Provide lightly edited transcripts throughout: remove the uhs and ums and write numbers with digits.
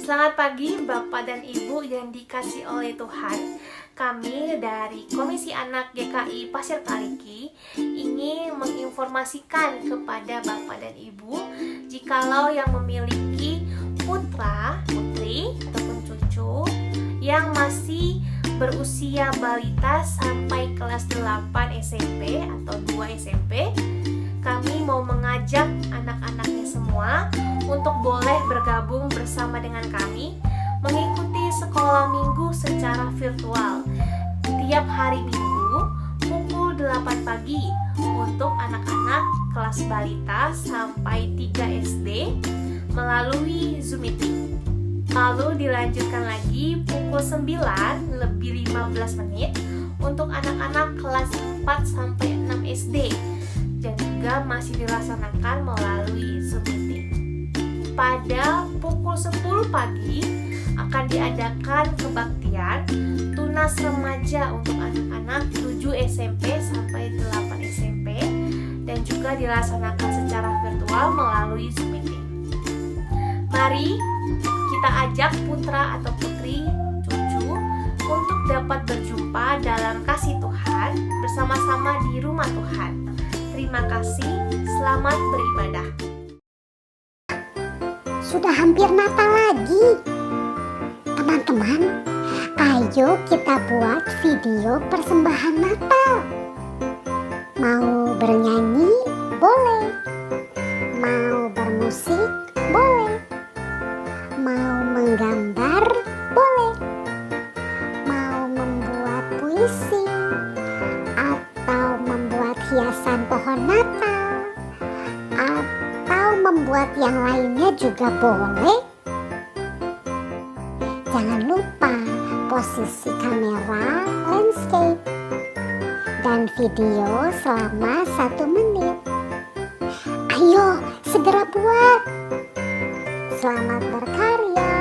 Selamat pagi Bapak dan Ibu yang dikasih oleh Tuhan. Kami dari Komisi Anak GKI Pasir Kaliki ingin menginformasikan kepada Bapak dan Ibu jikalau yang memiliki putra, putri, ataupun cucu yang masih berusia balita sampai kelas 8 SMP atau 2 SMP, kami mau mengajak anak-anaknya semua untuk boleh bergabung bersama dengan kami mengikuti sekolah minggu secara virtual tiap hari Minggu pukul 8 pagi untuk anak-anak kelas balita sampai 3 SD melalui Zoom meeting. Lalu dilanjutkan lagi pukul 9 lebih 15 menit untuk anak-anak kelas 4 sampai 6 SD dan juga masih dilaksanakan melalui Zoom meeting. Pada pukul 10 pagi akan diadakan kebaktian tunas remaja untuk anak-anak 7 SMP sampai 8 SMP dan juga dilaksanakan secara virtual melalui Zoom meeting. Mari kita ajak putra atau putri cucu untuk dapat berjumpa dalam kasih Tuhan bersama-sama di rumah Tuhan. Terima kasih, selamat beribadah. Sudah hampir Natal lagi. Teman-teman, ayo kita buat video persembahan Natal. Mau bernyanyi? Boleh. Mau bermusik? Boleh. Mau menggambar? Boleh. Mau membuat puisi atau membuat hiasan pohon Natal atau membuat yang lainnya juga boleh. Jangan lupa posisi kamera landscape dan video selama 1 menit. Ayo segera buat. Selamat berkarya.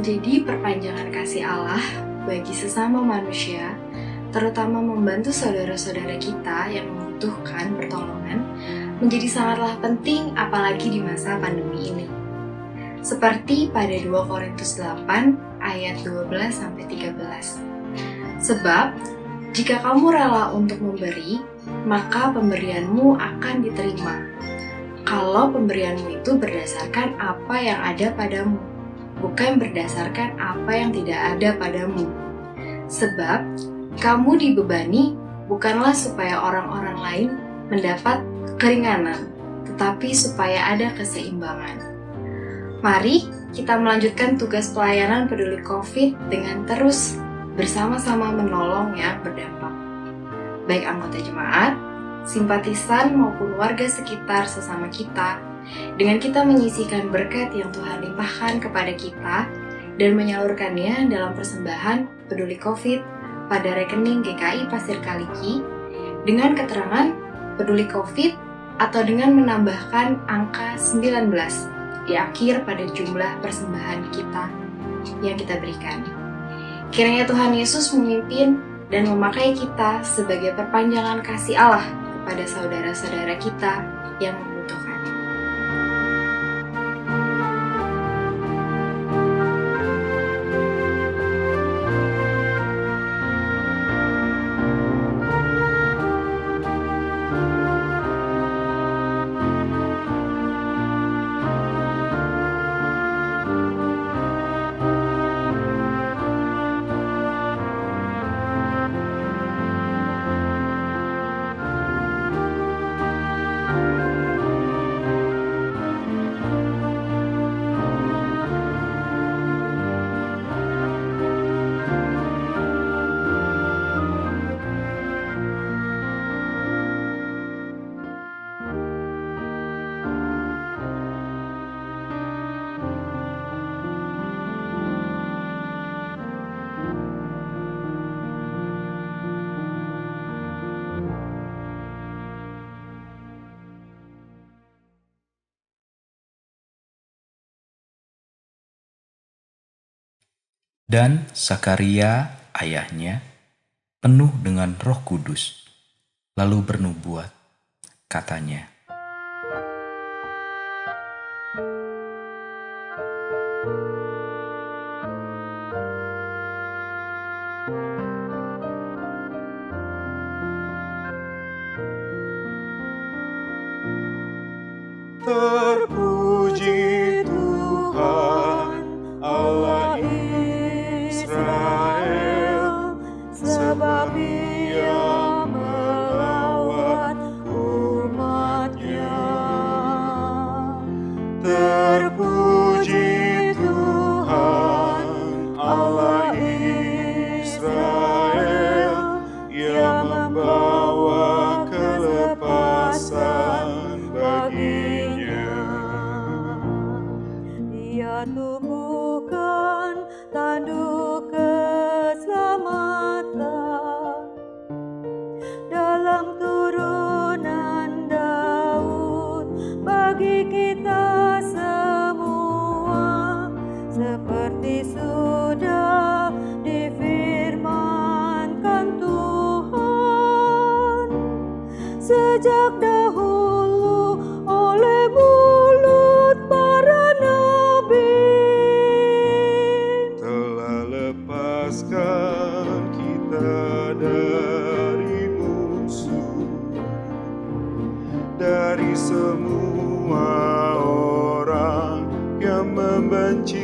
menjadi perpanjangan kasih Allah bagi sesama manusia, terutama membantu saudara-saudara kita yang membutuhkan pertolongan, menjadi sangatlah penting apalagi di masa pandemi ini. Seperti pada 2 Korintus 8 ayat 12-13. Sebab, jika kamu rela untuk memberi, maka pemberianmu akan diterima. Kalau pemberianmu itu berdasarkan apa yang ada padamu, bukan berdasarkan apa yang tidak ada padamu. Sebab, kamu dibebani bukanlah supaya orang-orang lain mendapat keringanan, tetapi supaya ada keseimbangan. Mari kita melanjutkan tugas pelayanan peduli COVID dengan terus bersama-sama menolong yang berdampak. Baik anggota jemaat, simpatisan maupun warga sekitar sesama kita, dengan kita menyisihkan berkat yang Tuhan limpahkan kepada kita dan menyalurkannya dalam persembahan peduli COVID pada rekening GKI Pasir Kaliki dengan keterangan peduli COVID atau dengan menambahkan angka 19 di akhir pada jumlah persembahan kita yang kita berikan. Kiranya Tuhan Yesus memimpin dan memakai kita sebagai perpanjangan kasih Allah kepada saudara-saudara kita yang membutuhkan. Dan Sakaria, ayahnya, penuh dengan Roh Kudus, lalu bernubuat, katanya, Terpuji Tuhan Allah Israel, sebab Ia melawat umat-Nya. Terpuji Tuhan Allah Israel, Ia membawa kelepasan baginya. Dia tumbuhkan tanduk keselamatan dalam turunan Daud bagi kita semua, seperti sudah difirmankan Tuhan sejak dahulu oleh mulut para nabi. Telah lepaskan kita dari musuh, dari semua orang yang membenci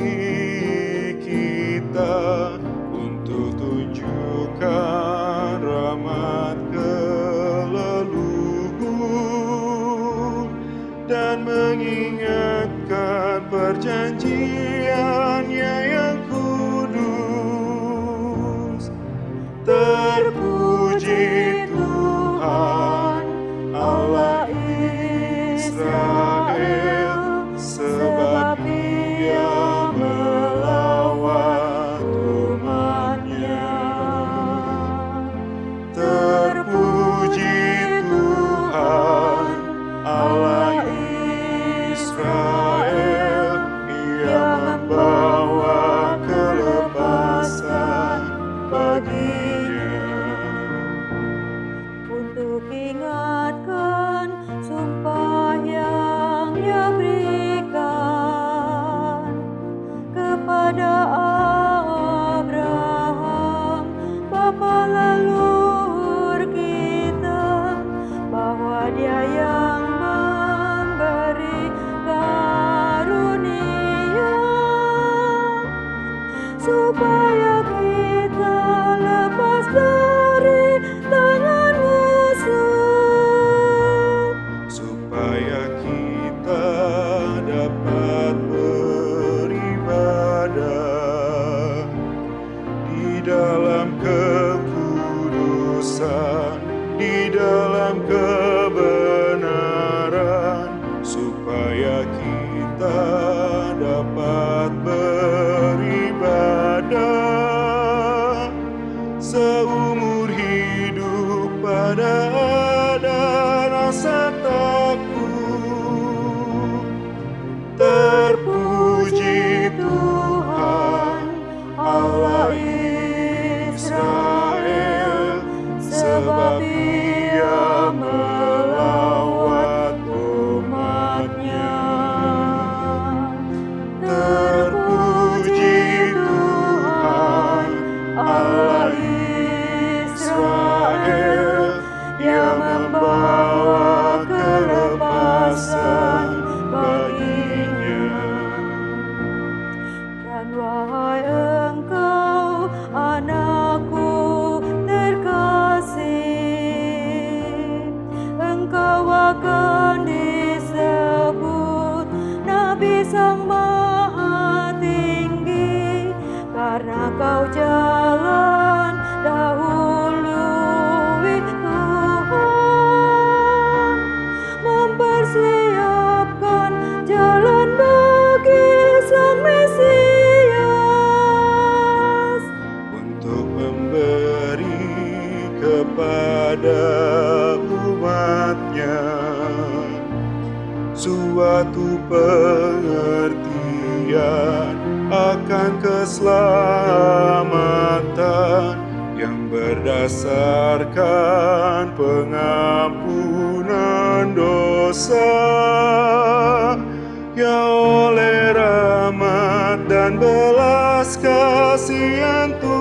kita, untuk tunjukkan rahmat ke leluhur dan mengingatkan perjanjiannya yang kudus. Terpuji Tuhan Allah Israel, sebab Ia melawat umat-Nya. Terpuji Tuhan Allah Israel, Ia membawa untuk ingatkan sumpah yang Ia berikan kepada Abraham, bapa leluhur kita, bahwa Dia yang memberi karunia supaya kita lepas dari tangan musuh, supaya kita dapat beribadah di dalam kekudusan, di dalam kebenaran, supaya kita dapat beribadah seumur hidup pada ada rasa takut. Terpuji Tuhan Allah Israel, sebab Ia melawat umat-Nya. Terpuji Tuhan Allah Israel, Ia membawa kelepasan baginya. dan wahai engkau anakku terkasih, engkau akan disebut Nabi Sang Maha Tinggi, karena kau jalan dahului Tuhan, mempersiapkan jalan bagi Sang Mesias, Untuk memberi kepada umat-Nya suatu pengertian akan keselamatan yang berdasarkan pengampunan dosa, ya oleh rahmat dan belas kasihan Tuhan.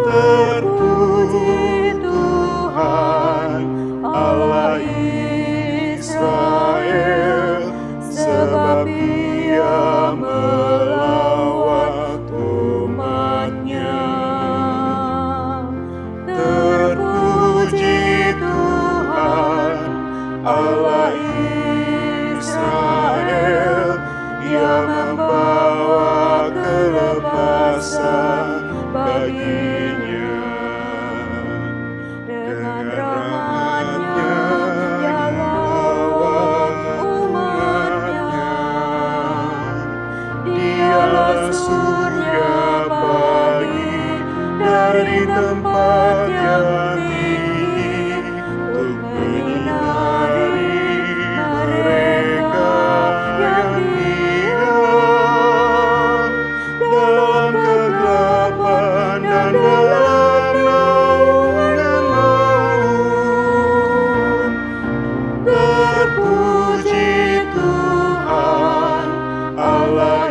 Terpuji Tuhan Allah Israel, sebab Ia melawat umat-Nya. Terpuji Tuhan Allah Israel, Ia membawa kelepasan baginya. dengan rahmat-Nya Ia lawat umat-Nya. Dialah surya pagi dari tempat yang tinggi untuk menyinari mereka yang diam dalam kegelapan dan dalam naungan maut. Terpuji Tuhan Allah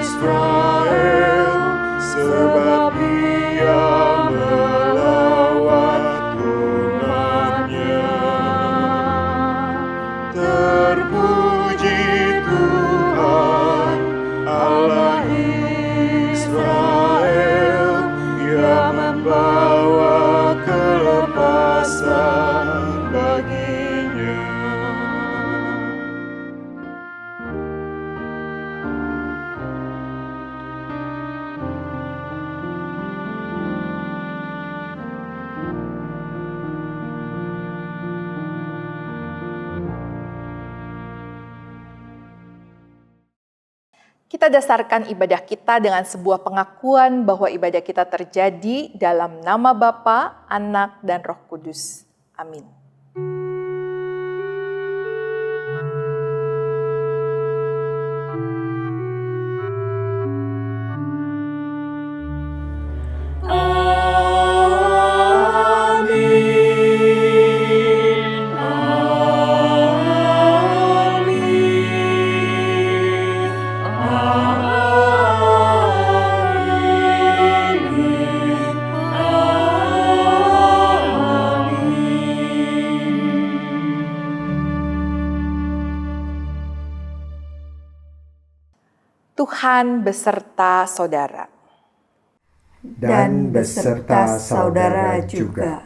Israel, sebab Ia melawat umat-Nya. Terpuji Tuhan Allah Israel, Ia membawa kelepasan baginya. Kita dasarkan ibadah kita dengan sebuah pengakuan bahwa ibadah kita terjadi dalam nama Bapa, Anak, dan Roh Kudus. Amin. Tuhan beserta saudara. dan beserta saudara juga.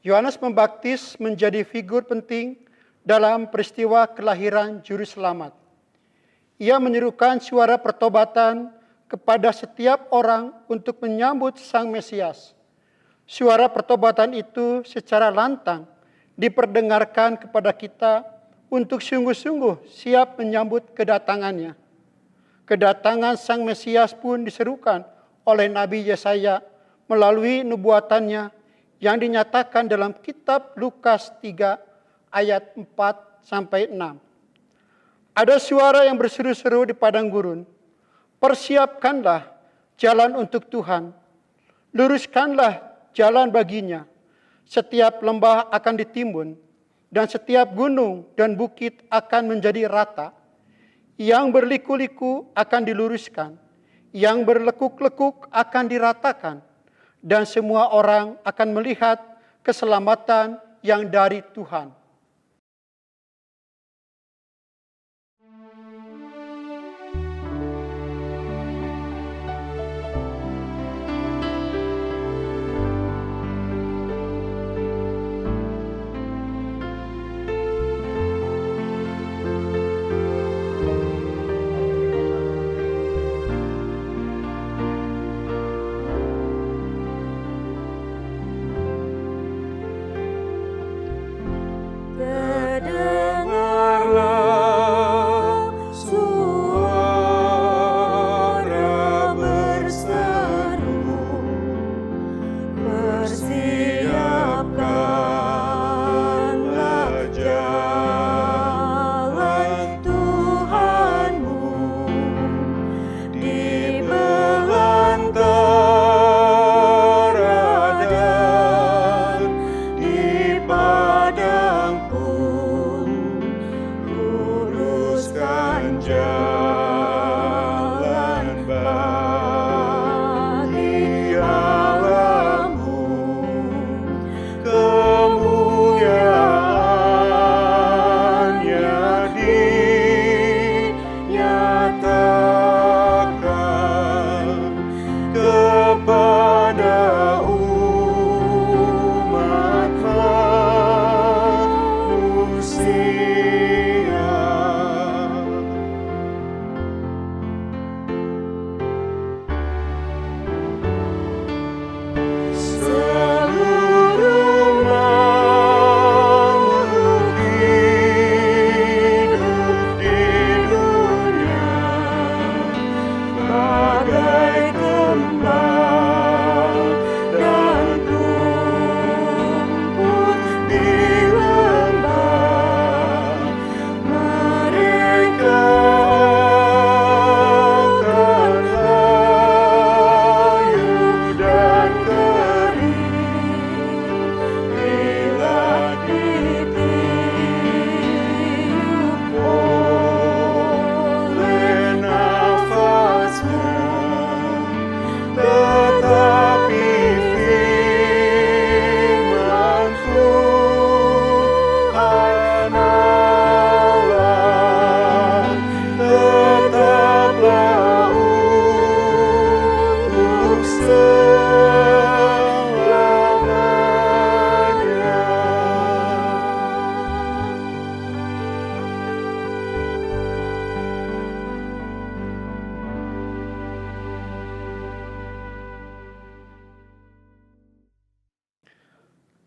Yohanes Pembaptis menjadi figur penting dalam peristiwa kelahiran Juru Selamat. Ia menyerukan suara pertobatan kepada setiap orang untuk menyambut Sang Mesias. Suara pertobatan itu secara lantang diperdengarkan kepada kita untuk sungguh-sungguh siap menyambut kedatangannya. Kedatangan Sang Mesias pun diserukan oleh Nabi Yesaya melalui nubuatannya yang dinyatakan dalam kitab Lukas 3 ayat 4-6. Ada suara yang berseru-seru di padang gurun, "Persiapkanlah jalan untuk Tuhan, luruskanlah jalan baginya. Setiap lembah akan ditimbun, dan setiap gunung dan bukit akan menjadi rata. Yang berliku-liku akan diluruskan, yang berlekuk-lekuk akan diratakan, dan semua orang akan melihat keselamatan yang dari Tuhan."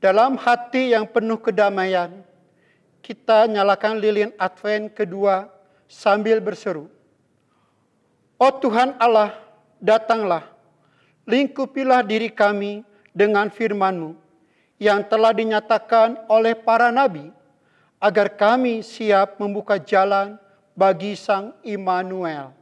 Dalam hati yang penuh kedamaian, kita nyalakan lilin Advent kedua sambil berseru, "Oh Tuhan Allah, datanglah, lingkupilah diri kami dengan firman-Mu yang telah dinyatakan oleh para nabi, agar kami siap membuka jalan bagi Sang Immanuel."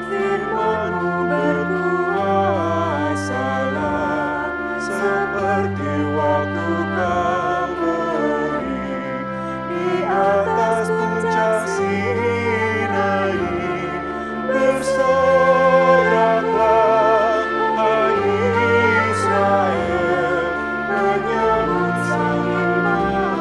Firman-Mu berkuasa seperti waktu Kalvari di atas puncak Sinai. Bersoraklah, hai Israel, menyambut Sang Immanuel.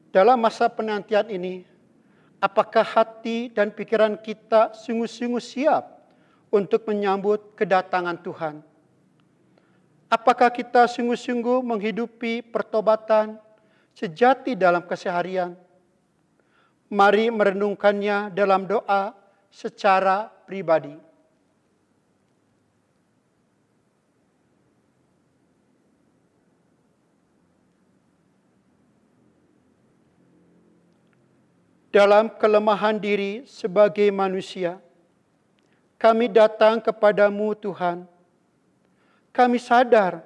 Dalam masa penantian ini, apakah hati dan pikiran kita sungguh-sungguh siap untuk menyambut kedatangan Tuhan? Apakah kita sungguh-sungguh menghidupi pertobatan sejati dalam keseharian? Mari merenungkannya dalam doa secara pribadi. Dalam kelemahan diri sebagai manusia, kami datang kepadamu Tuhan. Kami sadar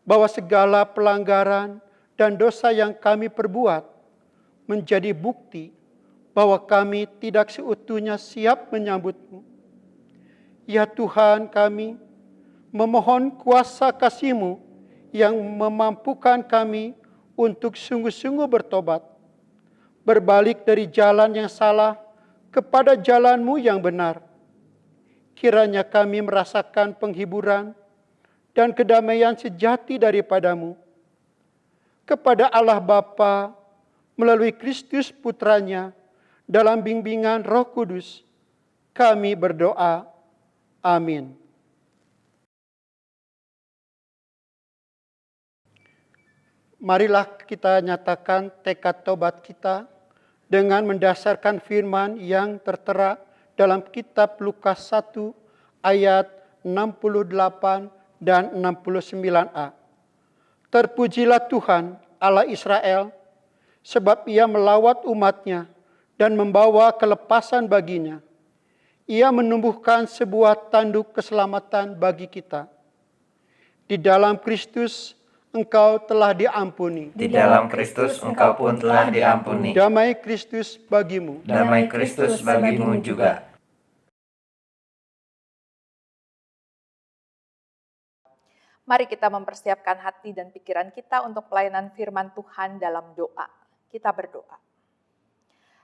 bahwa segala pelanggaran dan dosa yang kami perbuat menjadi bukti bahwa kami tidak seutuhnya siap menyambut-Mu. Ya Tuhan kami, memohon kuasa kasih-Mu yang memampukan kami untuk sungguh-sungguh bertobat, berbalik dari jalan yang salah kepada jalan-Mu yang benar. Kiranya kami merasakan penghiburan dan kedamaian sejati daripada-Mu. Kepada Allah Bapa melalui Kristus Putranya dalam bimbingan Roh Kudus, kami berdoa. Amin. Marilah kita nyatakan tekad tobat kita dengan mendasarkan firman yang tertera dalam kitab Lukas 1 ayat 68 dan 69a. Terpujilah Tuhan Allah Israel, sebab Ia melawat umat-Nya dan membawa kelepasan baginya. Ia menumbuhkan sebuah tanduk keselamatan bagi kita. Di dalam Kristus engkau telah diampuni. Di dalam Kristus engkau pun telah diampuni. Damai Kristus bagimu. Damai Kristus bagimu juga. Mari kita mempersiapkan hati dan pikiran kita untuk pelayanan firman Tuhan dalam doa. Kita berdoa.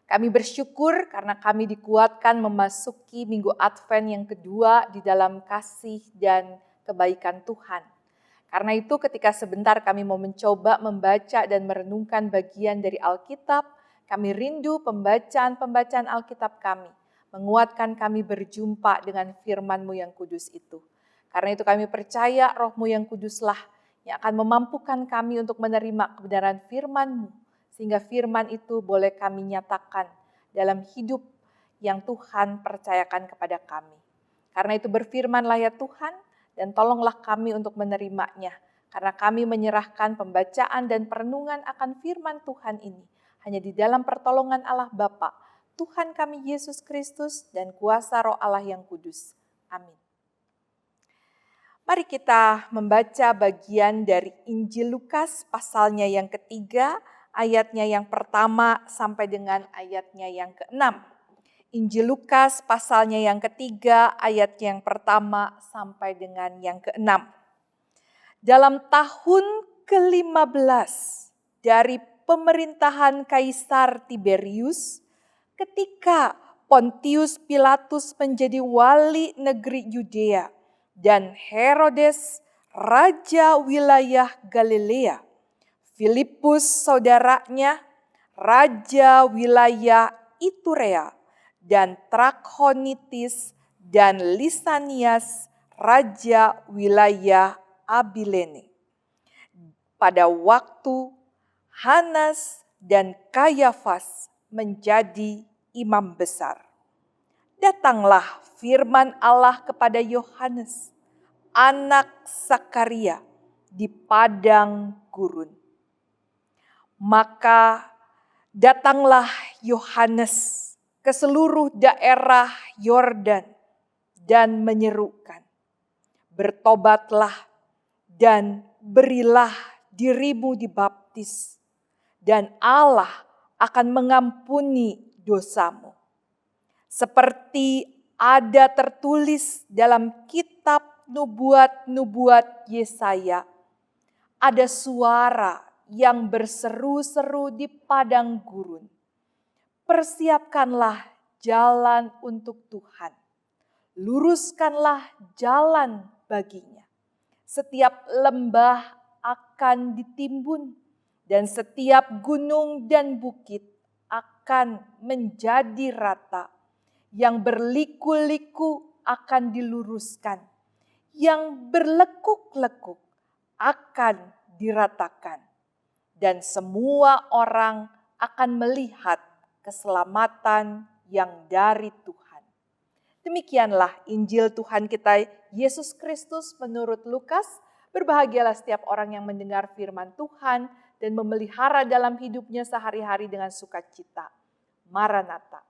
Kami bersyukur karena kami dikuatkan memasuki minggu Advent yang kedua di dalam kasih dan kebaikan Tuhan. Karena itu ketika sebentar kami mau mencoba membaca dan merenungkan bagian dari Alkitab, kami rindu pembacaan-pembacaan Alkitab kami, menguatkan kami berjumpa dengan firman-Mu yang kudus itu. Karena itu kami percaya Roh-Mu yang kuduslah yang akan memampukan kami untuk menerima kebenaran firman-Mu, sehingga firman itu boleh kami nyatakan dalam hidup yang Tuhan percayakan kepada kami. Karena itu berfirmanlah ya Tuhan, dan tolonglah kami untuk menerimanya, karena kami menyerahkan pembacaan dan perenungan akan firman Tuhan ini hanya di dalam pertolongan Allah Bapa, Tuhan kami Yesus Kristus, dan kuasa Roh Allah yang kudus. Amin. Mari kita membaca bagian dari Injil Lukas pasalnya yang ketiga, ayatnya yang pertama sampai dengan ayatnya yang ke-6. Injil Lukas pasalnya yang ketiga, ayat yang pertama sampai dengan yang ke-6. Dalam tahun ke-15 dari pemerintahan Kaisar Tiberius, ketika Pontius Pilatus menjadi wali negeri Yudea dan Herodes raja wilayah Galilea, Filipus saudaranya raja wilayah Iturea, dan Trakhonitis dan Lisanias raja wilayah Abilene. Pada waktu Hanas dan Kayafas menjadi imam besar, datanglah firman Allah kepada Yohanes, anak Sakaria, di padang gurun. Maka datanglah Yohanes ke seluruh daerah Yordan dan menyerukan, bertobatlah dan berilah dirimu dibaptis, dan Allah akan mengampuni dosamu. Seperti ada tertulis dalam kitab nubuat-nubuat Yesaya, ada suara yang berseru-seru di padang gurun. Persiapkanlah jalan untuk Tuhan. Luruskanlah jalan baginya. Setiap lembah akan ditimbun dan setiap gunung dan bukit akan menjadi rata. Yang berliku-liku akan diluruskan. Yang berlekuk-lekuk akan diratakan. Dan semua orang akan melihat keselamatan yang dari Tuhan. Demikianlah Injil Tuhan kita Yesus Kristus menurut Lukas. Berbahagialah setiap orang yang mendengar firman Tuhan dan memelihara dalam hidupnya sehari-hari dengan sukacita. Maranatha.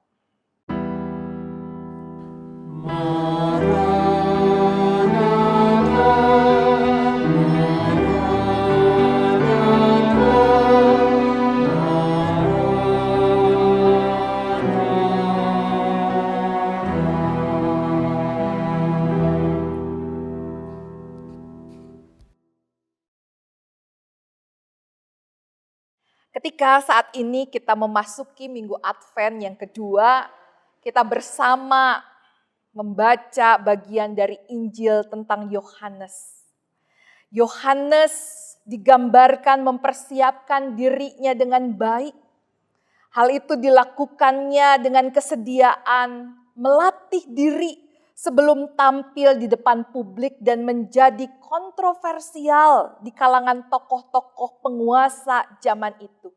Ketika saat ini kita memasuki minggu Advent yang kedua, kita bersama membaca bagian dari Injil tentang Yohanes. Yohanes digambarkan mempersiapkan dirinya dengan baik. Hal itu dilakukannya dengan kesediaan melatih diri sebelum tampil di depan publik dan menjadi kontroversial di kalangan tokoh-tokoh penguasa zaman itu.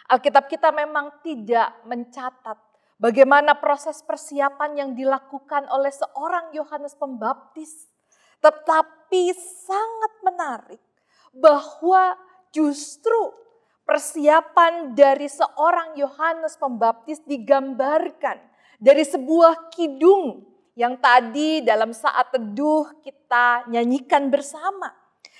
Alkitab kita memang tidak mencatat bagaimana proses persiapan yang dilakukan oleh seorang Yohanes Pembaptis. Tetapi sangat menarik bahwa justru persiapan dari seorang Yohanes Pembaptis digambarkan dari sebuah kidung yang tadi dalam saat teduh kita nyanyikan bersama.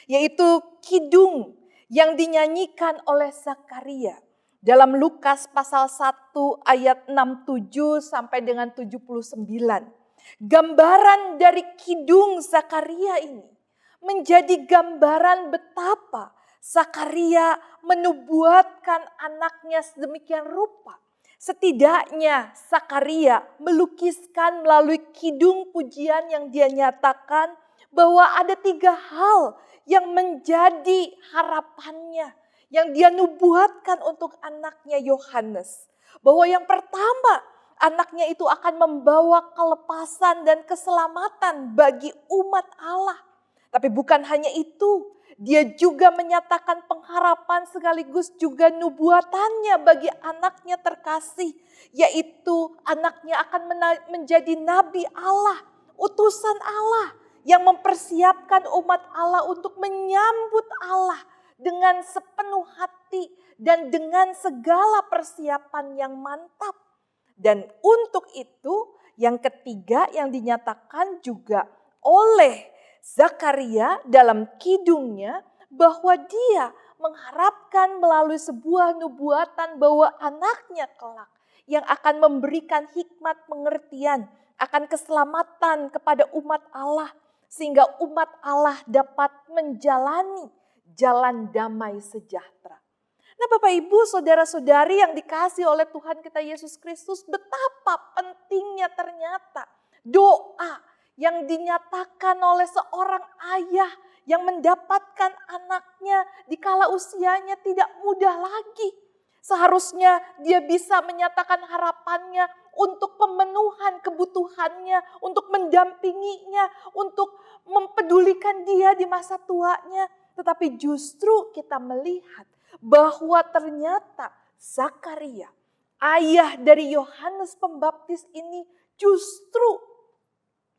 Yaitu kidung yang dinyanyikan oleh Zakaria. Dalam Lukas pasal 1 ayat 67 sampai dengan 79. Gambaran dari kidung Zakaria ini menjadi gambaran betapa Zakaria menubuatkan anaknya sedemikian rupa. Setidaknya Zakaria melukiskan melalui kidung pujian yang dia nyatakan bahwa ada 3 hal yang menjadi harapannya, yang dia nubuatkan untuk anaknya Yohanes. Bahwa yang pertama, anaknya itu akan membawa kelepasan dan keselamatan bagi umat Allah. Tapi bukan hanya itu, dia juga menyatakan pengharapan sekaligus juga nubuatannya bagi anaknya terkasih. Yaitu anaknya akan menjadi nabi Allah, utusan Allah yang mempersiapkan umat Allah untuk menyambut Allah dengan sepenuh hati dan dengan segala persiapan yang mantap. Dan untuk itu yang ketiga yang dinyatakan juga oleh Zakaria dalam kidungnya bahwa dia mengharapkan melalui sebuah nubuatan bahwa anaknya kelak yang akan memberikan hikmat pengertian akan keselamatan kepada umat Allah sehingga umat Allah dapat menjalani jalan damai sejahtera. Nah Bapak Ibu saudara-saudari yang dikasihi oleh Tuhan kita Yesus Kristus, betapa pentingnya ternyata doa yang dinyatakan oleh seorang ayah yang mendapatkan anaknya dikala usianya tidak mudah lagi. Seharusnya dia bisa menyatakan harapannya untuk pemenuhan kebutuhannya, untuk mendampinginya, untuk mempedulikan dia di masa tuanya. Tetapi justru kita melihat bahwa ternyata Zakaria, ayah dari Yohanes Pembaptis ini justru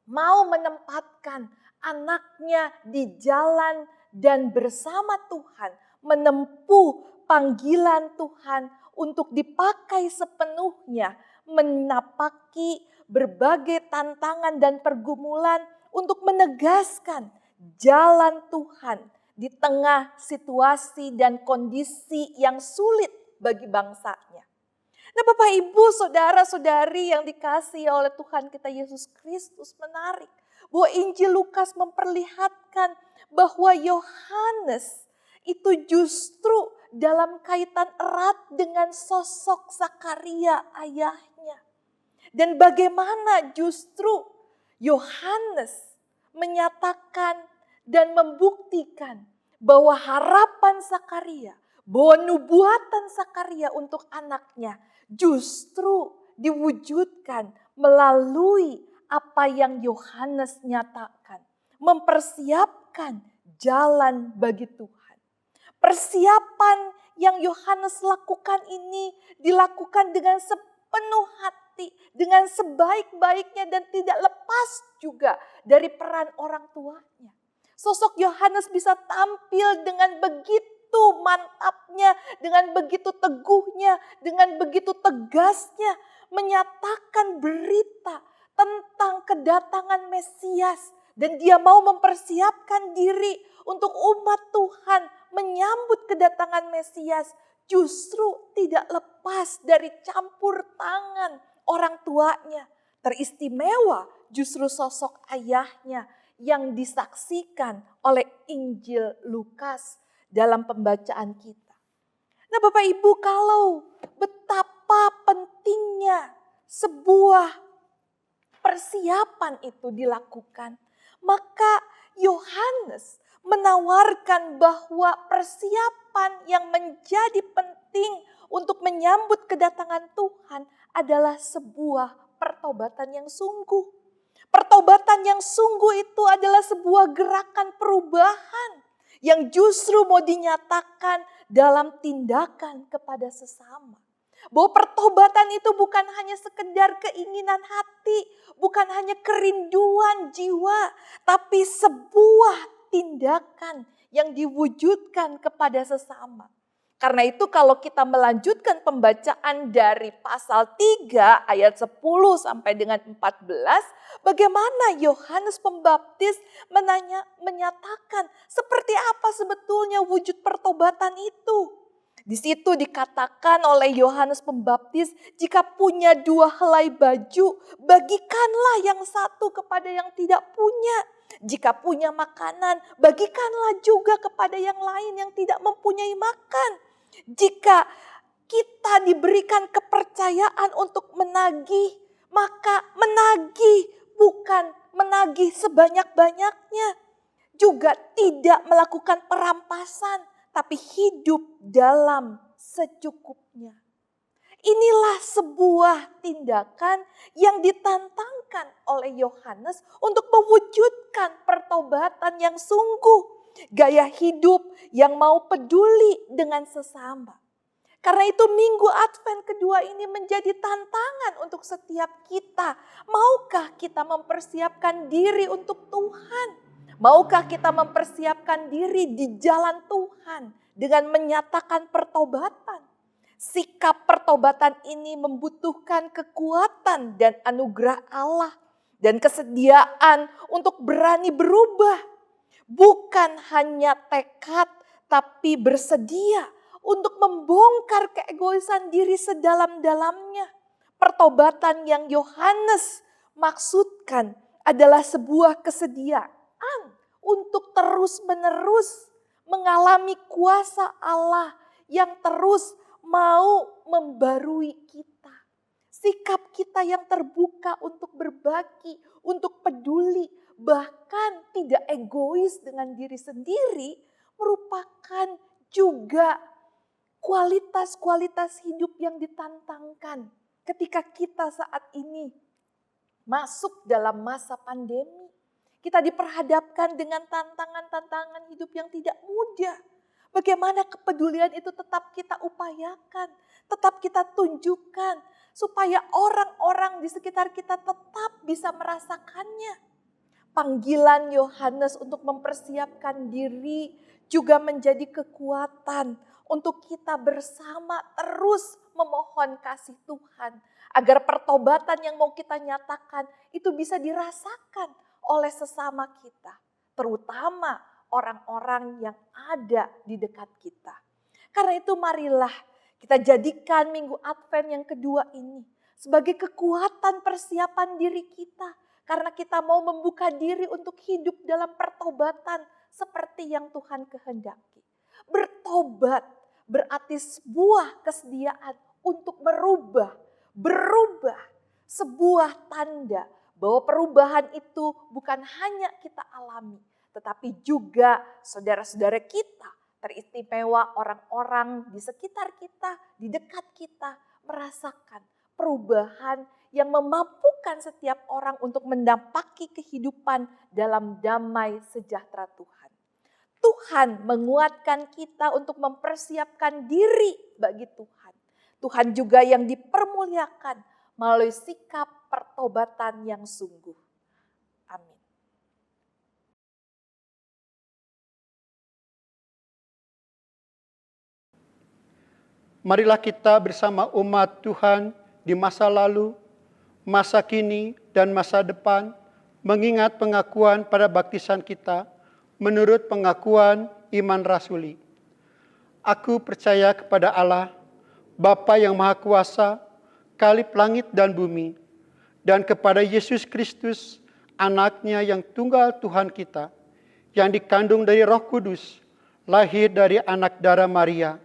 mau menempatkan anaknya di jalan dan bersama Tuhan menempuh panggilan Tuhan untuk dipakai sepenuhnya menapaki berbagai tantangan dan pergumulan untuk menegaskan jalan Tuhan di tengah situasi dan kondisi yang sulit bagi bangsanya. Nah, Bapak, Ibu, saudara-saudari yang dikasihi oleh Tuhan kita Yesus Kristus, menarik bahwa Injil Lukas memperlihatkan bahwa Yohanes itu justru dalam kaitan erat dengan sosok Zakaria ayahnya. Dan bagaimana justru Yohanes menyatakan dan membuktikan bahwa harapan Zakaria, bahwa nubuatan Zakaria untuk anaknya justru diwujudkan melalui apa yang Yohanes nyatakan. Mempersiapkan jalan bagi Tuhan. Persiapan yang Yohanes lakukan ini dilakukan dengan sepenuh hati, dengan sebaik-baiknya dan tidak lepas juga dari peran orang tuanya. Sosok Yohanes bisa tampil dengan begitu mantapnya, dengan begitu teguhnya, dengan begitu tegasnya menyatakan berita tentang kedatangan Mesias. Dan dia mau mempersiapkan diri untuk umat Tuhan menyambut kedatangan Mesias. Justru tidak lepas dari campur tangan orang tuanya. Teristimewa justru sosok ayahnya yang disaksikan oleh Injil Lukas dalam pembacaan kita. Nah, Bapak Ibu, kalau betapa pentingnya sebuah persiapan itu dilakukan, maka Yohanes menawarkan bahwa persiapan yang menjadi penting untuk menyambut kedatangan Tuhan adalah sebuah pertobatan yang sungguh. Pertobatan yang sungguh itu adalah sebuah gerakan perubahan yang justru mau dinyatakan dalam tindakan kepada sesama. Bahwa pertobatan itu bukan hanya sekedar keinginan hati, bukan hanya kerinduan jiwa, tapi sebuah tindakan yang diwujudkan kepada sesama. Karena itu kalau kita melanjutkan pembacaan dari pasal 3 ayat 10 sampai dengan 14, bagaimana Yohanes Pembaptis menyatakan seperti apa sebetulnya wujud pertobatan itu. Di situ dikatakan oleh Yohanes Pembaptis, jika punya 2 helai baju, bagikanlah yang satu kepada yang tidak punya. Jika punya makanan, bagikanlah juga kepada yang lain yang tidak mempunyai makan. Jika kita diberikan kepercayaan untuk menagih, maka menagih bukan menagih sebanyak-banyaknya. Juga tidak melakukan perampasan, tapi hidup dalam secukupnya. Inilah sebuah tindakan yang ditantangkan oleh Yohanes untuk mewujudkan pertobatan yang sungguh. Gaya hidup yang mau peduli dengan sesama. Karena itu Minggu Advent kedua ini menjadi tantangan untuk setiap kita. Maukah kita mempersiapkan diri untuk Tuhan? Maukah kita mempersiapkan diri di jalan Tuhan dengan menyatakan pertobatan? Sikap pertobatan ini membutuhkan kekuatan dan anugerah Allah dan kesediaan untuk berani berubah. Bukan hanya tekad, tapi bersedia untuk membongkar keegoisan diri sedalam-dalamnya. Pertobatan yang Yohanes maksudkan adalah sebuah kesediaan untuk terus-menerus mengalami kuasa Allah yang terus mau membarui kita. Sikap kita yang terbuka untuk berbagi, untuk peduli, bahkan tidak egois dengan diri sendiri, merupakan juga kualitas-kualitas hidup yang ditantangkan ketika kita saat ini masuk dalam masa pandemi. Kita diperhadapkan dengan tantangan-tantangan hidup yang tidak mudah. Bagaimana kepedulian itu tetap kita upayakan, tetap kita tunjukkan, supaya orang-orang di sekitar kita tetap bisa merasakannya. Panggilan Yohanes untuk mempersiapkan diri juga menjadi kekuatan untuk kita bersama terus memohon kasih Tuhan. Agar pertobatan yang mau kita nyatakan itu bisa dirasakan oleh sesama kita, terutama orang-orang yang ada di dekat kita. Karena itu marilah kita jadikan Minggu Advent yang kedua ini sebagai kekuatan persiapan diri kita. Karena kita mau membuka diri untuk hidup dalam pertobatan seperti yang Tuhan kehendaki. Bertobat berarti sebuah kesediaan untuk berubah. Sebuah tanda bahwa perubahan itu bukan hanya kita alami, tetapi juga saudara-saudara kita, teristimewa orang-orang di sekitar kita, di dekat kita, merasakan perubahan yang memampukan setiap orang untuk mendampaki kehidupan dalam damai sejahtera Tuhan. Tuhan menguatkan kita untuk mempersiapkan diri bagi Tuhan. Tuhan juga yang dipermuliakan melalui sikap pertobatan yang sungguh. Amin. Marilah kita bersama umat Tuhan di masa lalu, masa kini, dan masa depan mengingat pengakuan pada baptisan kita menurut pengakuan iman rasuli. Aku percaya kepada Allah, Bapa yang Maha Kuasa, Kalib langit dan bumi, dan kepada Yesus Kristus, anaknya yang tunggal Tuhan kita, yang dikandung dari Roh Kudus, lahir dari anak darah Maria,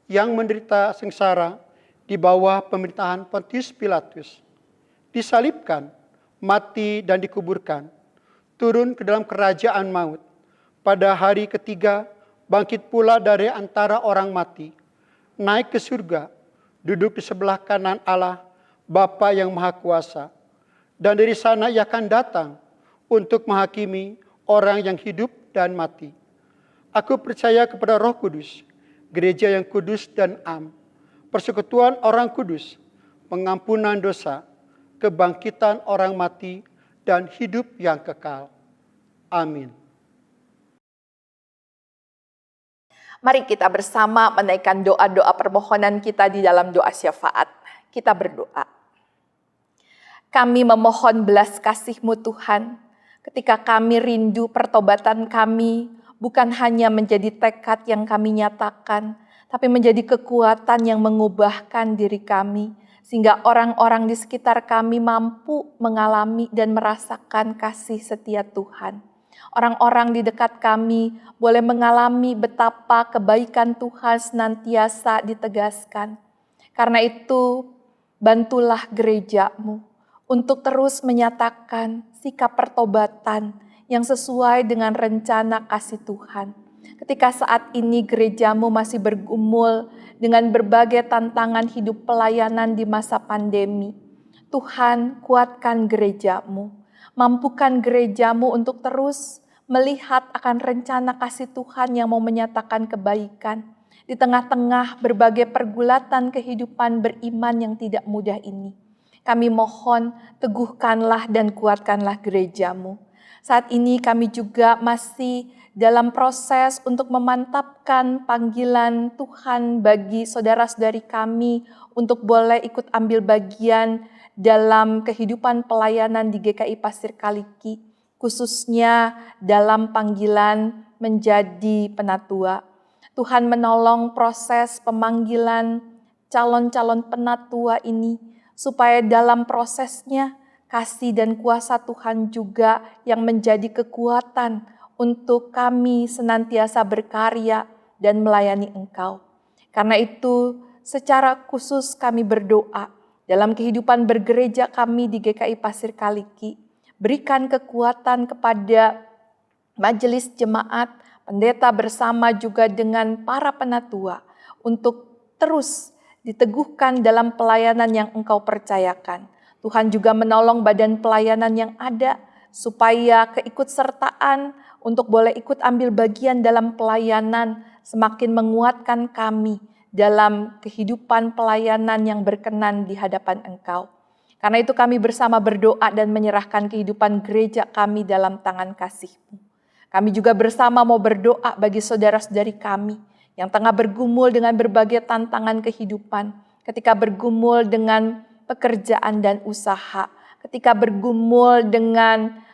yang menderita sengsara di bawah pemerintahan Pontius Pilatus, disalibkan, mati dan dikuburkan, turun ke dalam kerajaan maut, pada hari ketiga bangkit pula dari antara orang mati, naik ke surga, duduk di sebelah kanan Allah, Bapa yang Maha Kuasa, dan dari sana ia akan datang untuk menghakimi orang yang hidup dan mati. Aku percaya kepada Roh Kudus, gereja yang kudus dan am, persekutuan orang kudus, pengampunan dosa, kebangkitan orang mati, dan hidup yang kekal. Amin. Mari kita bersama menaikkan doa-doa permohonan kita di dalam doa syafaat. Kita berdoa. Kami memohon belas kasih-Mu Tuhan, ketika kami rindu pertobatan kami bukan hanya menjadi tekad yang kami nyatakan, tapi menjadi kekuatan yang mengubahkan diri kami, sehingga orang-orang di sekitar kami mampu mengalami dan merasakan kasih setia Tuhan. Orang-orang di dekat kami boleh mengalami betapa kebaikan Tuhan senantiasa ditegaskan. Karena itu, bantulah gereja-Mu untuk terus menyatakan sikap pertobatan yang sesuai dengan rencana kasih Tuhan. Ketika saat ini gereja-Mu masih bergumul dengan berbagai tantangan hidup pelayanan di masa pandemi, Tuhan kuatkan gereja-Mu, mampukan gereja-Mu untuk terus melihat akan rencana kasih Tuhan yang mau menyatakan kebaikan di tengah-tengah berbagai pergulatan kehidupan beriman yang tidak mudah ini. Kami mohon teguhkanlah dan kuatkanlah gereja-Mu. Saat ini kami juga masih dalam proses untuk memantapkan panggilan Tuhan bagi saudara-saudari kami untuk boleh ikut ambil bagian dalam kehidupan pelayanan di GKI Pasir Kaliki, khususnya dalam panggilan menjadi penatua. Tuhan menolong proses pemanggilan calon-calon penatua ini, supaya dalam prosesnya kasih dan kuasa Tuhan juga yang menjadi kekuatan untuk kami senantiasa berkarya dan melayani Engkau. Karena itu, secara khusus kami berdoa dalam kehidupan bergereja kami di GKI Pasir Kaliki, berikan kekuatan kepada majelis jemaat, pendeta bersama juga dengan para penatua untuk terus diteguhkan dalam pelayanan yang Engkau percayakan. Tuhan juga menolong badan pelayanan yang ada supaya keikutsertaan untuk boleh ikut ambil bagian dalam pelayanan semakin menguatkan kami dalam kehidupan pelayanan yang berkenan di hadapan Engkau. Karena itu kami bersama berdoa dan menyerahkan kehidupan gereja kami dalam tangan kasih-Mu. Kami juga bersama mau berdoa bagi saudara-saudari kami yang tengah bergumul dengan berbagai tantangan kehidupan, ketika bergumul dengan pekerjaan dan usaha, ketika bergumul dengan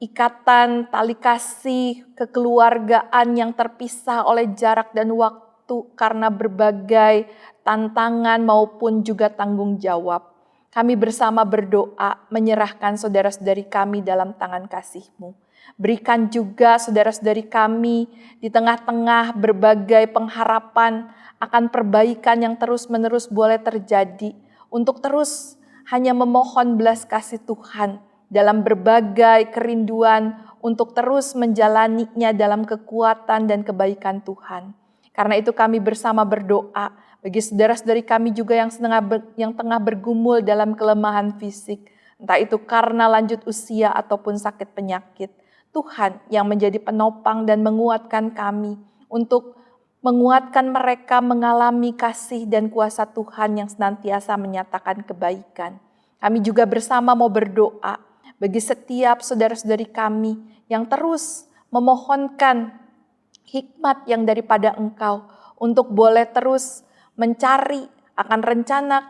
ikatan tali kasih kekeluargaan yang terpisah oleh jarak dan waktu karena berbagai tantangan maupun juga tanggung jawab. Kami bersama berdoa menyerahkan saudara-saudari kami dalam tangan kasih-Mu. Berikan juga saudara-saudari kami di tengah-tengah berbagai pengharapan akan perbaikan yang terus-menerus boleh terjadi, untuk terus hanya memohon belas kasih Tuhan dalam berbagai kerinduan untuk terus menjalaninya dalam kekuatan dan kebaikan Tuhan. Karena itu kami bersama berdoa bagi saudara-saudari kami juga yang tengah bergumul dalam kelemahan fisik, entah itu karena lanjut usia ataupun sakit penyakit. Tuhan yang menjadi penopang dan menguatkan kami untuk menguatkan mereka mengalami kasih dan kuasa Tuhan yang senantiasa menyatakan kebaikan. Kami juga bersama mau berdoa bagi setiap saudara-saudari kami yang terus memohonkan hikmat yang daripada Engkau untuk boleh terus mencari akan rencana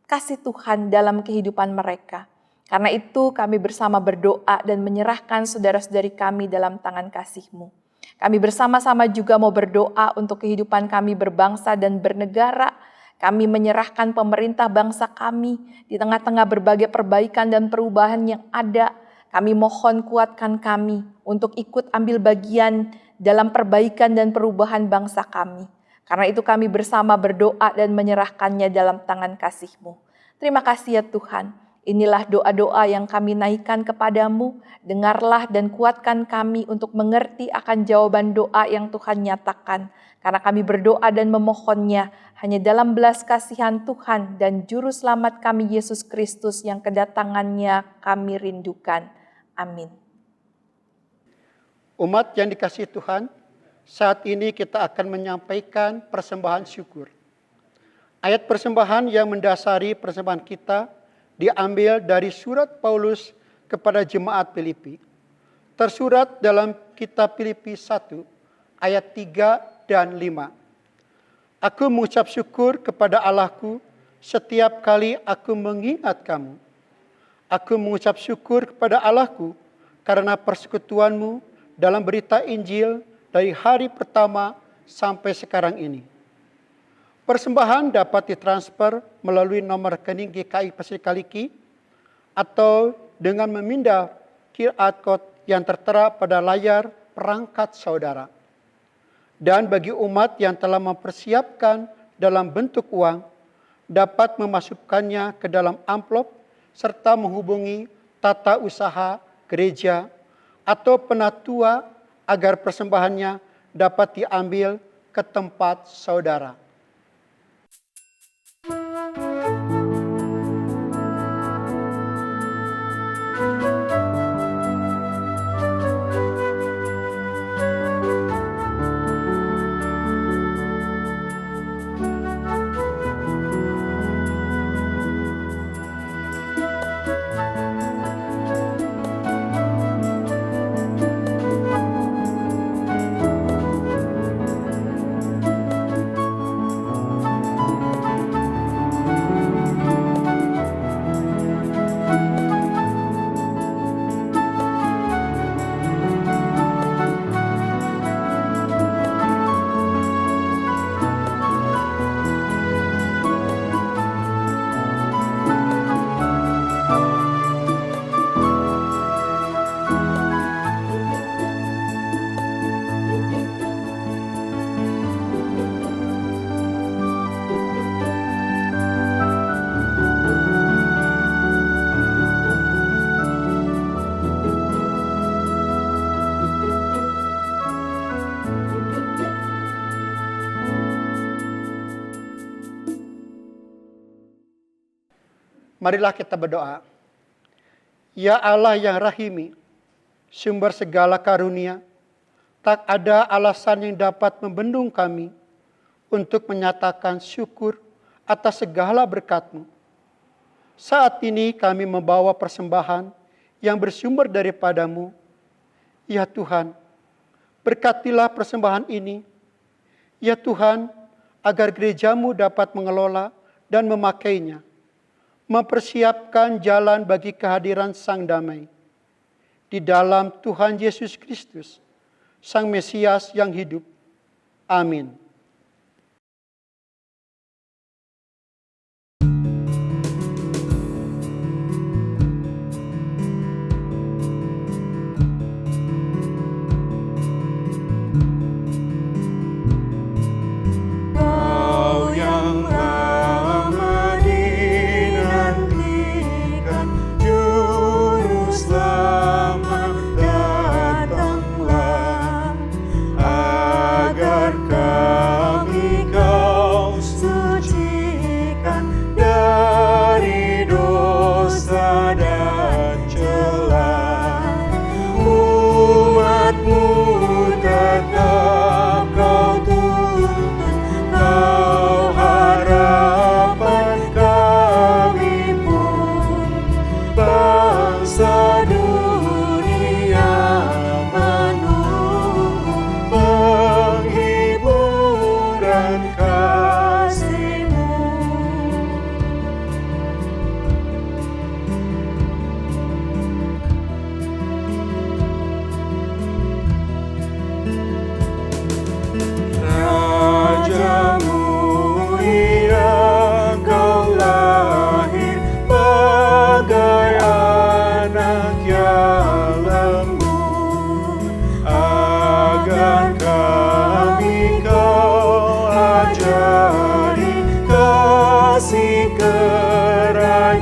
kasih Tuhan dalam kehidupan mereka. Karena itu kami bersama berdoa dan menyerahkan saudara-saudari kami dalam tangan kasih-Mu. Kami bersama-sama juga mau berdoa untuk kehidupan kami berbangsa dan bernegara. Kami menyerahkan pemerintah bangsa kami di tengah-tengah berbagai perbaikan dan perubahan yang ada. Kami mohon kuatkan kami untuk ikut ambil bagian dalam perbaikan dan perubahan bangsa kami. Karena itu kami bersama berdoa dan menyerahkannya dalam tangan kasih-Mu. Terima kasih ya Tuhan. Inilah doa-doa yang kami naikkan kepadamu. Dengarlah dan kuatkan kami untuk mengerti akan jawaban doa yang Tuhan nyatakan. Karena kami berdoa dan memohonnya hanya dalam belas kasihan Tuhan dan Juru Selamat kami Yesus Kristus yang kedatangannya kami rindukan. Amin. Umat yang dikasihi Tuhan, saat ini kita akan menyampaikan persembahan syukur. Ayat persembahan yang mendasari persembahan kita diambil dari surat Paulus kepada jemaat Filipi. Tersurat dalam kitab Filipi 1 ayat 3 dan 5. Aku mengucap syukur kepada Allahku setiap kali aku mengingat kamu. Aku mengucap syukur kepada Allahku karena persekutuanmu dalam berita Injil dari hari pertama sampai sekarang ini. Persembahan dapat ditransfer melalui nomor rekening GKI Pasir Kaliki atau dengan memindah QR code yang tertera pada layar perangkat saudara. Dan bagi umat yang telah mempersiapkan dalam bentuk uang, dapat memasukkannya ke dalam amplop serta menghubungi tata usaha gereja atau penatua agar persembahannya dapat diambil ke tempat saudara. Marilah kita berdoa. Ya Allah yang rahimi, sumber segala karunia, tak ada alasan yang dapat membendung kami untuk menyatakan syukur atas segala berkat-Mu. Saat ini kami membawa persembahan yang bersumber daripada-Mu. Ya Tuhan, berkatilah persembahan ini. Ya Tuhan, agar gereja-Mu dapat mengelola dan memakainya, mempersiapkan jalan bagi kehadiran Sang Damai. di dalam Tuhan Yesus Kristus, Sang Mesias yang hidup. Amin. Kau yang lama dinantikan, Juru Selamat datanglah, agar kami Kau sucikan dari dosa dan celah. Umat-Mu tetap Kau tuntun, Kau harapan kami pun. Bangsa dunia menunggu penghiburan kasih-Mu. Raja-Mu yang Kau lahir bagai anak yang lembut, agar kami Kau ajari kasih kerajaan-Mu.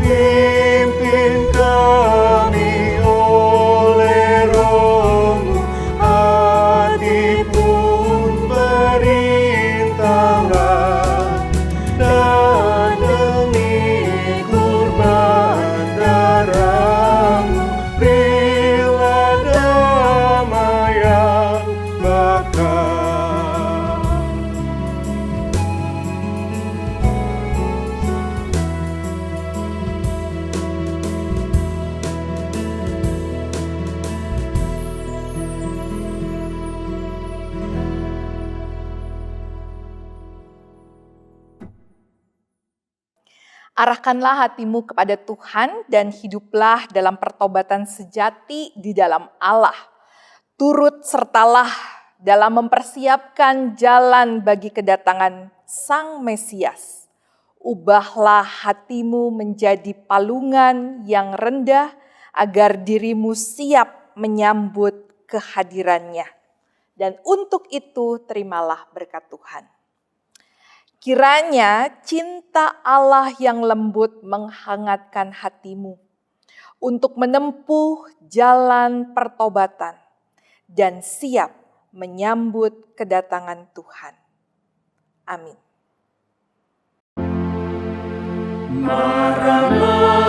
Pimpin kami oleh Roh-Mu, hati pun perintahlah, dan demi kurban darah-Mu, berilah damai yang bakal. Arahkanlah hatimu kepada Tuhan dan hiduplah dalam pertobatan sejati di dalam Allah. Turut sertalah dalam mempersiapkan jalan bagi kedatangan Sang Mesias. Ubahlah hatimu menjadi palungan yang rendah agar dirimu siap menyambut kehadirannya. Dan untuk itu terimalah berkat Tuhan. Kiranya cinta Allah yang lembut menghangatkan hatimu untuk menempuh jalan pertobatan dan siap menyambut kedatangan Tuhan. Amin. Marahlah